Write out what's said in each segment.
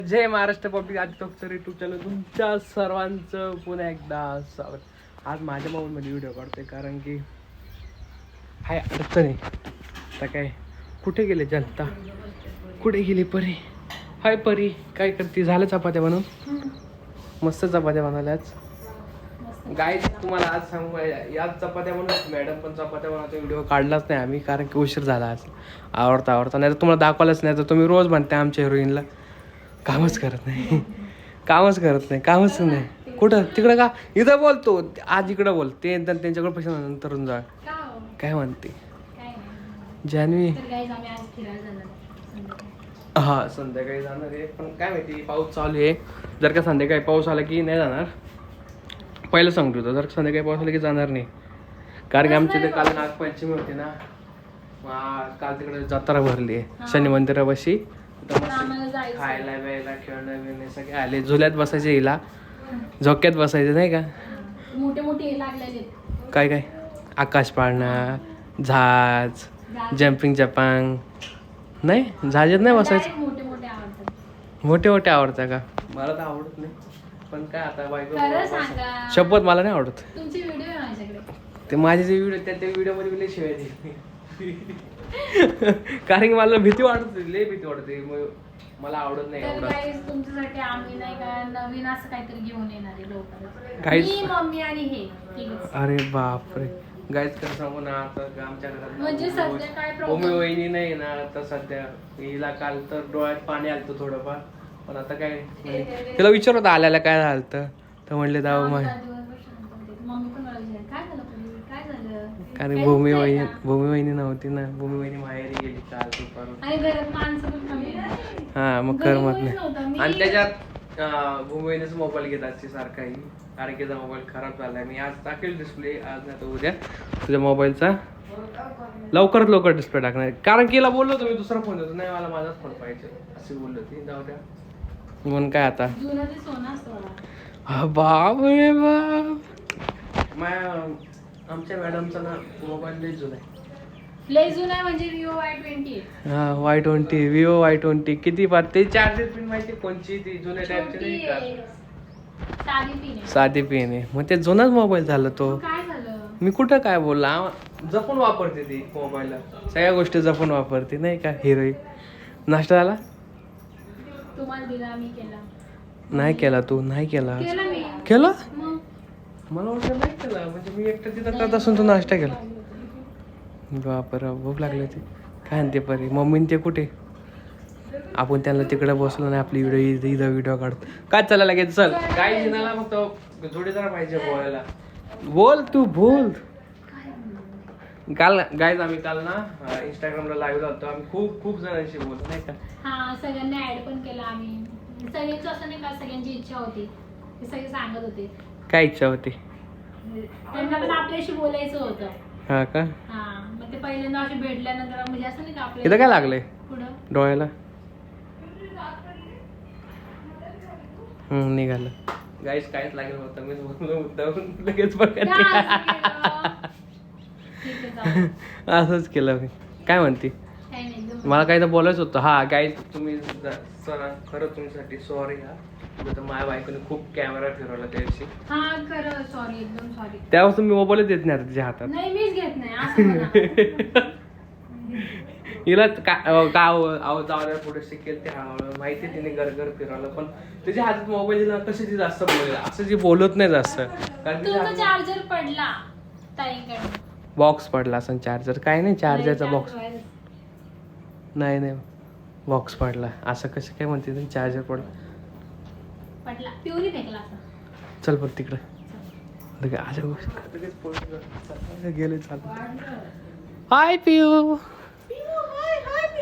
जय Maharashtra public Aditya YouTube channel तुमच्या सर्वांचं पुन्हा एकदा स्वागत. आज माझ्या मोबाईलमध्ये व्हिडिओ काढतोय कारण की हाय अडचण आहे. आता काय कुठे गेले जनता, कुठे गेली परी? हाय परी, काय करते? झालं चपात्या बनवून? मस्त चपात्या बनवल्याच गाईज. तुम्हाला आज सांगू याच चपात्या बनवून मॅडम पण चपात्या बनवतो. व्हिडिओ काढलाच नाही आम्ही कारण की उशीर झाला आज. आवडता नाही तर तुम्हाला दाखवायलाच नाही. तर तुम्ही रोज म्हणते आमच्या हिरोईनला कामच करत नाही, कामच नाही. कुठं तिकडं का इथं बोलतो, आज इकडं बोल. ते त्यांच्याकडे पैसे नंतर जा. काय म्हणते जान्हवी? हा संध्याकाळी जाणार आहे, पण काय माहिती पाऊस चालू आहे. जर का संध्याकाळी पाऊस आला की नाही जाणार. पहिलं सांगतो जर संध्याकाळी पाऊस आला की जाणार नाही. कारण की आमच्या इथे काल नागपंचमी होती ना, काल तिकडे जत्रा भरली आहे शनी मंदिरापाशी. खायला प्यायला खेळणं बिळणं सगळे आले. झुल्यात बसायचे, हिला झोक्यात बसायचे नाही का. मोठे मोठे लागलेले काय काय आकाश पाळणा, झाज, जम्पिंग जपांग. नाही झाजेत नाही बसायचं. मोठे मोठे आवडतात. मोठे मोठे आवडतं का? मला तर आवडत नाही, पण काय आता बायको शपथ मला नाही आवडत. तुमचे व्हिडिओ आहे माझ्याकडे. ते माझे जे व्हिडिओ त्या व्हिडिओ मध्ये लय शिवाय दिली. कारण की मला भीती वाटते, लय भीती वाटते. मला आवडत नाही. तर गाईस तुमच्यासाठी आम्ही नाही का नवीन असं काहीतरी घेऊन येणार आहे Guys. मी मम्मी आणि हे तिघंच. अरे बापरे गाईज, कसं सांगू ना, आता आमच्या घरात म्हणजे सध्या काय मम्मी प्रॉब्लेम वहिनी नाही ना. आता सध्या हिला काल तर डोळ्यात पाणी आलतं थोडंफार, पण आता काय तिला विचार होता आल्याला काय झालं तर म्हणले दाव मग. मम्मी पण मला विचारली, काय झालं पुढे? काय झालं? कारण भूमी वहिनी नव्हती ना. भूमी वहिनी माहेरी गेली काल दुपारून. आणि घरात माणसं पण कमी आहे. हा मग घरी करमत कोणीच नाही. नव्हतं. मी- आणि त्याच्यात भूमी वहिनीच मोबाईल घेत असते सारखाही. कारण की मोबाईल खराब झालाय. मी आज टाकेल डिस्प्ले, आज नाही तर उद्या तुझ्या मोबाईलचा लवकरात लवकर डिस्प्ले टाकणार. कारण की हिला बोललो होतो मी दुसरा फोन देतो, नाही मला माझाच फोन पाहिजे अशी बोललो ती. जाऊ द्या म्हणून काय आता. जुनं ते सोनं असतं मला. हा बाप रे बाप. आमच्या मॅडमचा ना मोबाईल लय जुना आहे. लय जुना आहे म्हणजे Vivo Y20 आहे. हा Y20, Vivo Y20. किती पार ते चार्जर पिन माहिती कोणची? ती जुन्या टाईपची छोटी नाही का, आहे. साधी पिन आहे. साधी पिन आहे. मग ते जुनाच मोबाईल झाला तो. मग काय झालं? मी कुठं काय बोलला, जपून वापरते ती मोबाईलला. सगळ्या गोष्टी जपून वापरते नाही का हिरोईन. नाश्ता झाला? तुम्हाला दिला मी केला. नाही केला तू? नाही केला? केला मी. केला? मग मला वाटलं नाही केला. म्हणजे मी एकटं तिथं करत असून तू नाश्ता केला. बापरे भूक लागली होती. काय म्हणते परी? मम्मीन ते कुठे? आपण त्यांना तिकडे बसलो नाही, आपली व्हिडिओ काढतो. काय चालला लगेच? चल काय जिनाला फक्त जोडीदार पाहिजे बोलायला. बोल तू बोल. काल गाईज आम्ही काल ना इंस्टाग्रामला लाईव्ह होतो. आम्ही खूप जणांशी बोलतो नाही का. हा सगळ्यांना ऍड पण केला आम्ही. सगळ्यांचं असं नाही का, सगळ्यांची इच्छा होती, ते सगळे सांगत होते. काय इच्छा होती? त्यांना पण आपल्याशी बोलायचं होतं. हा का? हा मग ते पहिल्यांदा असे भेटल्यानंतर म्हणजे असं नाही का इथं आपल्याला काय लागलंय पुढं डोळ्याला? निघालं गाईस. काहीच लागेल होतं. मी मुद्दाम लगेच बघा. असंच केलं मी. काय म्हणते? मला काही तर बोलायचं होतं. हा गाईज तुम्ही खरं तुमच्यासाठी सॉरी. हा तर माझ्या बायकोने खूप कॅमेरा फिरवला त्या दिवशी. हा खरं सॉरी, एकदम सॉरी. त्यावेळेस तुम्ही मोबाईलच देत नाही आता तिच्या हातात. नाही मीच घेत नाही असं म्हणा. हिला जाऊ पुढे शिकेल ते हळूहळू. माहिती तिने घर फिरवलं, पण तिच्या हातात मोबाईल दिला कशी ती जास्त बोलेल. असं जी बोलत नाही जास्त. कारण तुमचा चार्जर पडला ताईकडे. बॉक्स पडला असं. चार्जर काय नाही, चार्जरचा बॉक्स नाही बॉक्स पडला. असं कसं काय म्हणते तुम्ही? चार्जर पडला पिवरी फेकला असं. चल बघ तिकडं. अशा गोष्टी गेले चालू. हाय पिऊ,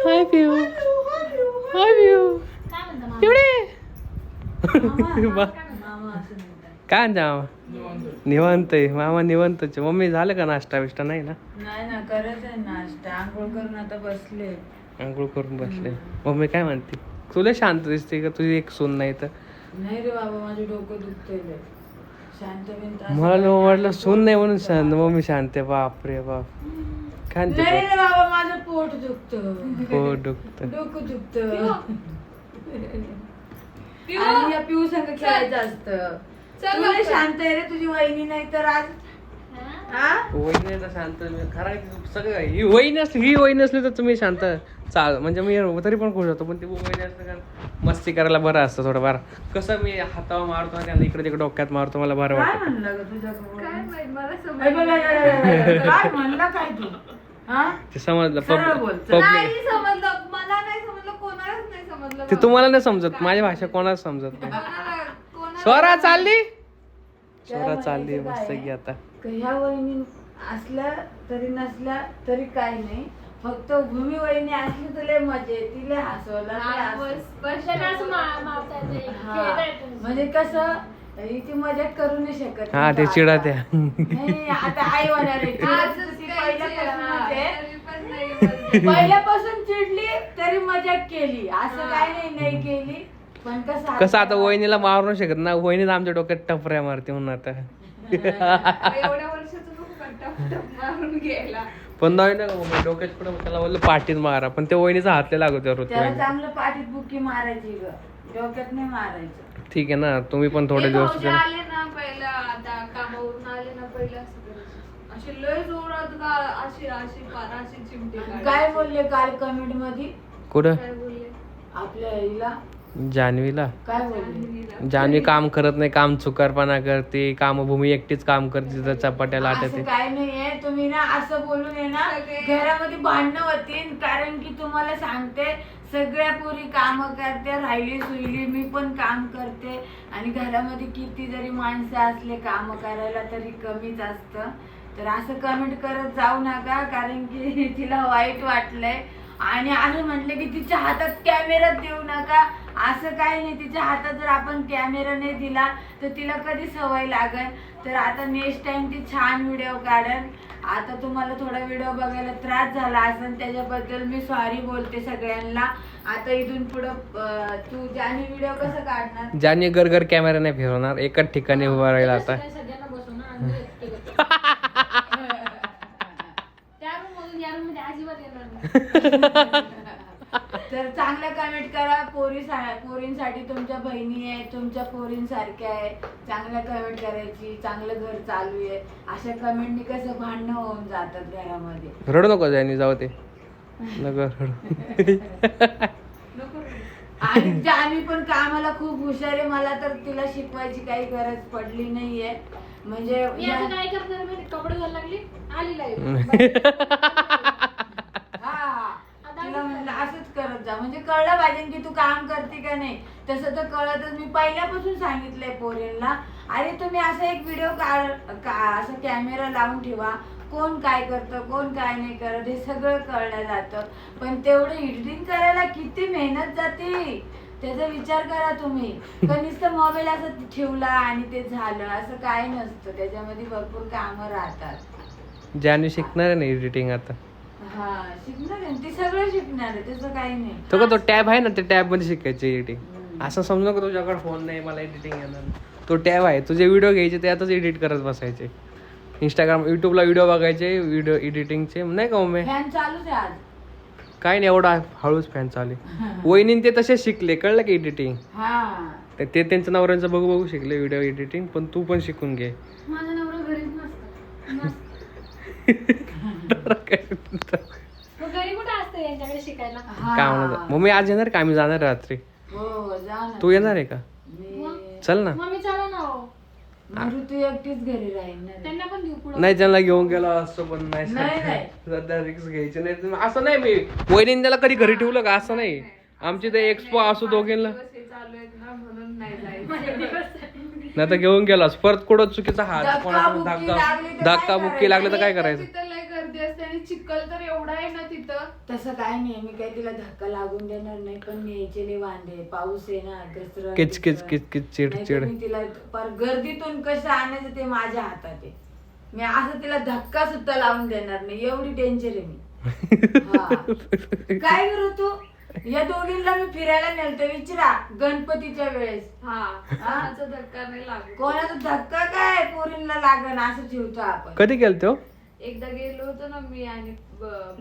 हाय पिऊ, हाय पिऊ. काय म्हणता पिवडे मामा? काय मामा? निवांत आहे मामा, निवांतच. मम्मी झालं का नाश्ता बिष्टा? नाही ना. नाही ना, करत आहे नाश्ता. आंघोळ करून आता बसले. आंघोळ करून बसले. मम्मी काय म्हणते? तुला शांत दिसते का? तुझी एक सून नाही तर? नाही रे बाबा, माझं डोकं दुखतंय लय. शांत बिंत मला वाटलं सून नाही म्हणून शांत. मम्मी शांत आहे. बाप रे बाप. काय नाही म्हणते? रे बाबा, माझं पोट दुखतं. हो दुखत. डोकं दुखतं. आणि या पिऊ संग खेळायचं असतं. तू लय शांत आहे रे, तुझी वहिनी नाही तर आज हा? वहिनी तर शांत खरं सगळं ही वही नसली तर तुम्ही शांत म्हणजे मी तरी पण खुश होतो, पण ती वहिनी असतं कारण मस्ती करायला बरं असतं थोडंफार. कसं मी हातावर मारतो त्यांना इकडे तिकडे डोक्यात मारतो, मला बरं काय वाटतं. म्हणलं ग तुझ्या काय माहित, मला काय समजलं म्हणला काय तू हा ते समजलं सरळ बोल. पब्लिक नाही समजलं, मला नाही समजलं, कोणालाच नाही समजलं ते तुम्हाला नाही समजत, माझी भाषा कोणाच समजत नाही. कोणाला स्वरा चालली काय स्वरा चालली म्हणायचं मस्त काय? की आता ह्या वहिनी असल्या तरी नसल्या तरी काही नाही, फक्त भूमी वहिनी असली तर लय मजा आहे, तिला हसवलं लय हसवलं. त्यांना असं मारता येते, हा. खेळता येतं. म्हणजे कसं ती मजाक करू नाही शकत. हा ते चिडा त्या नाही आता आई होणार आहे. आजच ती काय पहिल्यापासूनच आहे. तरी पण नाही बोलते. पहिल्यापासून चिडली तरी मजाक केली, असं काही नाही केली. पण कसं आता वहिनीला मारू नाही शकत ना, वहिनीला आमच्या डोक्यात टपऱ्या मारते म्हणून आता. एवढ्या वर्षाचं नको का टप मारून गेला. पण नाही ना मग डोक्यात पुढे त्याला बोललं पाठीत मारा, पण त्या वहिनीचा हातले लागत होत्या रोज त्याला वहिनी. चांगलं पाठीत बुक्की मारायची ग, डोक्यात नाही मारायचं. ठीक आहे ना, तुम्ही पण थोडे हे दिवस भाऊजी आले ना पहिला, आता कामावरून आले ना पहिलं असं करायचे. असे लय जोरात का अशी अशी पारा अशी चिमटे काढायचे. काय बोलले काल कमेंट मध्ये कुठं काय बोलले? आपल्या आईला जान्हवीला काय बोलले? जान्हवी काम करत नाही, काम चुकारपणा करते, काम भूमी एकटीच काम करते, तिथं चपाट्या असं लाटते. काय नाहीये, तुम्ही ना असं बोलून आहे ना सगळे- घरामध्ये भांडणं होतील, कारण की तुम्हाला सांगते सगळ्या पोरी काम करते, राहिली सुईली मी पण काम करते, आणि घरामध्ये किती जरी माणसं असले काम करायला तरी कमीच असतं. तर असं कमेंट करत जाऊ नका, कारण की तिला वाईट वाटलंय. आणि असं म्हटलं की तिच्या हातात कॅमेरा देऊ नका, असं काही नाही. तिच्या हातात जर आपण कॅमेरा नाही दिला तर तिला कधी सवय लागेल. तर आता नेक्स्ट टाइम ती छान व्हिडिओ काढेल. आता तुम्हाला थोडा व्हिडिओ बघायला त्रास झाला असेल, त्याच्याबद्दल मी सॉरी बोलते सगळ्यांना. आता इथून पुढं तू ज्याने व्हिडिओ कसं काढणार? जान्हवी घर कॅमेरा नाही फिरवणार, एकाच ठिकाणी उभा राहील आता. सगळ्यांना बसवून ना, अंदर एकटे त्या रूम मधून या रूम मध्ये अजिबात येणार नाही. तर चांगलं कमेंट करा. पोरींसाठी तुमच्या बहिणी आहे, तुमच्या पोरींसारख्या आहे, चांगलं कमेंट करायची. चांगलं घर चालू आहे, अशा कमेंटनी कसं भांडणं होऊन जातात घरामध्ये. रडू नको जान्हवी, जाऊ ते नको रडू. नको रे. आणि जान्हवी पण कामाला खूप हुशार आहे, मला तर तिला शिकवायची काही गरज पडली नाहीये. म्हणजे मी आता काय करणार माहिती, कपडे घालायला लागली, आली लाईव्ह. हा तिला म्हणलं असंच करत जा, म्हणजे कळलं पाहिजे की तू काम करते का नाही. तसं तर कळतच. मी पहिल्यापासून सांगितलंय पोरींना, अरे तुम्ही असा एक व्हिडिओ असं कॅमेरा लावून ठेवा, कोण काय करतं कोण काय नाही करत हे सगळं कळलं जातं. पण तेवढं एडिटिंग करायला किती मेहनत जाते त्याचा विचार करा तुम्ही. पण नुसतं मोबाईल असं ठेवला आणि ते झालं असं काय नसतं, त्याच्यामध्ये भरपूर कामं राहतात. जान्हवी शिकणार आहे ना एडिटिंग आता. हा शिकणार आहे, ती सगळं शिकणार आहे, त्याचं काही नाही. तो का तो टॅब आहे ना, त्या टॅब मध्ये शिकायचं एडिटिंग. असं समजू नका तुझ्याकडे फोन नाही मला एडिटिंग येणार. तो टॅब आहे, तुझे व्हिडिओ घ्यायचे त्यातच एडिट करत बसायचे. इंस्टाग्राम युट्यूबला व्हिडिओ बघायचे, व्हिडिओ एडिटिंगचे नाही का मम्मी. फॅन चालूच आहे आज. काय नाही एवढा हळूच फॅन चालू. वहिनीन ते तसे शिकले, कळलं की एडिटिंग. हा ते त्यांच्या नवऱ्यांचं बघू शिकले व्हिडिओ एडिटिंग, पण तू पण शिकून घे. माझा नवरा घरीच नसतो. तो घरी कुठे असतं यांच्याकडे शिकायला. हा. काय म्हणत मम्मी आज येणार का, आम्ही जाणार रात्री. हो जा ना. तू येणार आहे का, मी चल ना. मम्मी चला ना हो, म्हणजे तू एकटीच घरी राहील ना. त्यांना पण देऊ पुढं. नाही त्यांना घेऊन गेला असतो, पण नाही नाही. सध्या रिक्स घ्यायची नाही. असं नाही मी वहिनीने त्याला कधी घरी ठेवलं का, असं नाही. आमची ते एक्सपो असो दोघींना, दिवस हे चालू आहेत ना म्हणून नाही जायचं. माझे दिवस. नाही तर घेऊन गेलास परत कुठं चुकीचा हात धक्काबुक्की लागली तर धक्का काय बुक्की लागलं तर काय तर करायचं. तिथं लय गर्दी असते आणि चिखल तर एवढा आहे ना तिथं. तसं काय नाही, मी काही तिला धक्का लागून देणार नाही. पण न्यायचे लय वांदे, पाऊस आहे ना, घसरण किच किच किच किच चिड नाहीतर चिड. मी तिला पर गर्दीतून कसं आणायचं ते माझ्या हातात आहे. मी असं तिला धक्का सुद्धा लावून देणार नाही, एवढी डेंजर आहे मी. हा. काय करू तू, या दोघींना मी फिरायला नेलतो, विचारा गणपतीच्या वेळेस. हा कोणाचा धक्का नाही लागत. कोणाचा धक्का काय पोरींना लागण असं ठेवतो आपण. कधी गेल तो एकदा गेलो होतो ना मी आणि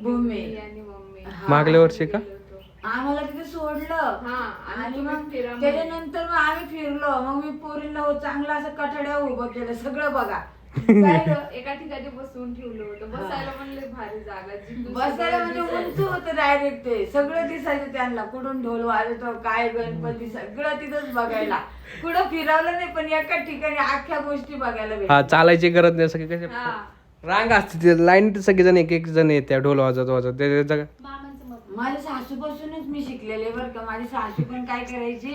भूमी. आणि मम्मी. हा. मागल्या वर्षी का. गेलो होतो. आम्हाला तिथे सोडलं हा, आणि आणि तुम्ही मग फिरा मग. त्याच्यानंतर मग आम्ही फिरलो. मग मी पोरींना चांगलं असं कठड्यावर उभं केलं, सगळं बघा. काय ग? एका ठिकाणी बसवून ठेवलं होतं. बसायला म्हणले भारी जागा जिथून बसायला सगळं म्हणजे दिसायचं. उंच होतं डायरेक्ट, ते सगळं दिसायचं त्यांना. कुठून ढोल वाजतो, काय गणपती, सगळं तिथंच बघायला. कुठं फिरवलं नाही, पण एका ठिकाणी अख्ख्या गोष्टी बघायला हा भेटल्या. चालायची गरज नाही, सगळे कसे हा. रांग असते ते लाईन, सगळेजण एक एक जण येते ढोल वाजत वाजत ते मामांचं मत. माझ्या सासूपासूनच मी शिकलेले बरं का. माझी सासू पण काय करायची,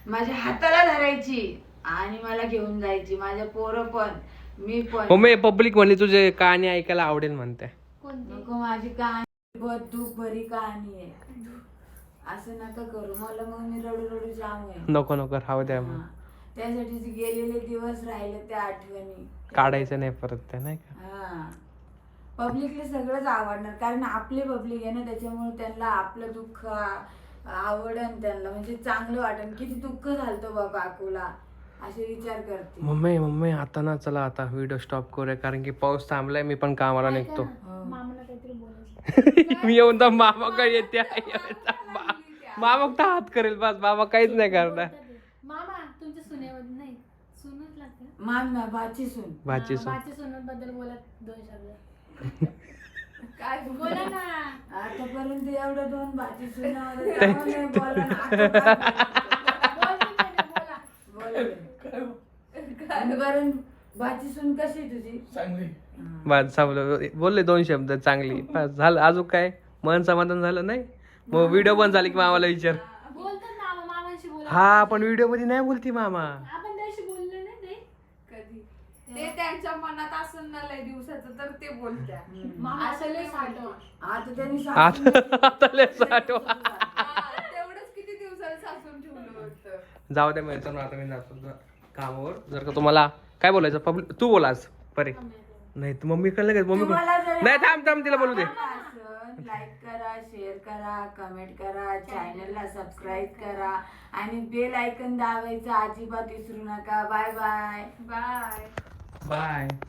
माझ्या हाताला धरायची आणि मला घेऊन जायची. माझ्या पोरं पण, मी पण. मम्मी पब्लिक म्हणली तुझे कहाणी ऐकायला आवडेल म्हणते. कोणते? नको, माझी कहाणी बहुत दुःख भरी कहाणी आहे. असं नका करू मला, मग मी रडू रडू जाम आहे. नको नको राहू द्या मग. हा. त्यासाठी जे गेलेले दिवस राहिले त्या आठवणी काढायचं नाही परत ते, नाही का? हा. पब्लिकला सगळंच आवडणार, कारण आपले पब्लिक आहे ना, त्याच्यामुळे त्यांना आपलं दुःख आवडन, त्यांना म्हणजे चांगलं वाटन. किती दुःख झालं बाबा काकूला, असे विचार करते. मम्मी आता ना, चला आता व्हिडिओ स्टॉप करूया, कारण की पाऊस थांबलाय, मी पण कामाला निघतो. मामाला काहीतरी बोलायचं. मी येऊन तर मामाकडे येते. मामा तर हात करेल बस, बाबा काहीच नाही करणार. मामा तुमच्या सुनेबद्दल नाही, सुनच लागते ना? मान भाची सून. भाची सून. बाची सुनबद्दल बोलत 2 शब्द. काय बोला ना. आतापर्यंत एवढं 2 भाची सून नाही बोला ना. आता काय बोलते ना, बोला. बोलले. कारण भाची सून कशी आहे तुझी? चांगली. बस संपलं. बोलले 2 शब्द चांगली, बस झालं. अजून काय मन समाधान झालं नाही? मग व्हिडिओ बंद झाली की मामाला विचार. बोलतात ना मामांशी बोला. हा पण व्हिडिओ मध्ये नाही बोलती मामा. आपण त्याशी बोलले नाही ते. कधी ते त्यांच्या मनात असेल ना लय दिवसाचं, तर ते बोलत्या. मामा असं लय साठव. आता त्यांनी आता लय साठवा. हा, तेवढंच किती दिवसाला सासून ठेवलं होतं. जाऊ द्या मित्रांनो, आता मी जातो कामावर. जर का तुम्हाला काय बोलायचं पब्लिक, तू बोल आज परे. नाही तू मम्मी कळलं का? मम्मी तुम्हाला जर नाही, थांब तिला बोलू दे. लाईक करा, शेअर करा, कमेंट करा, चॅनलला सबस्क्राईब करा आणि बेल आयकन दाबायचं अजिबात विसरू नका. Bye bye. बाय. बाय.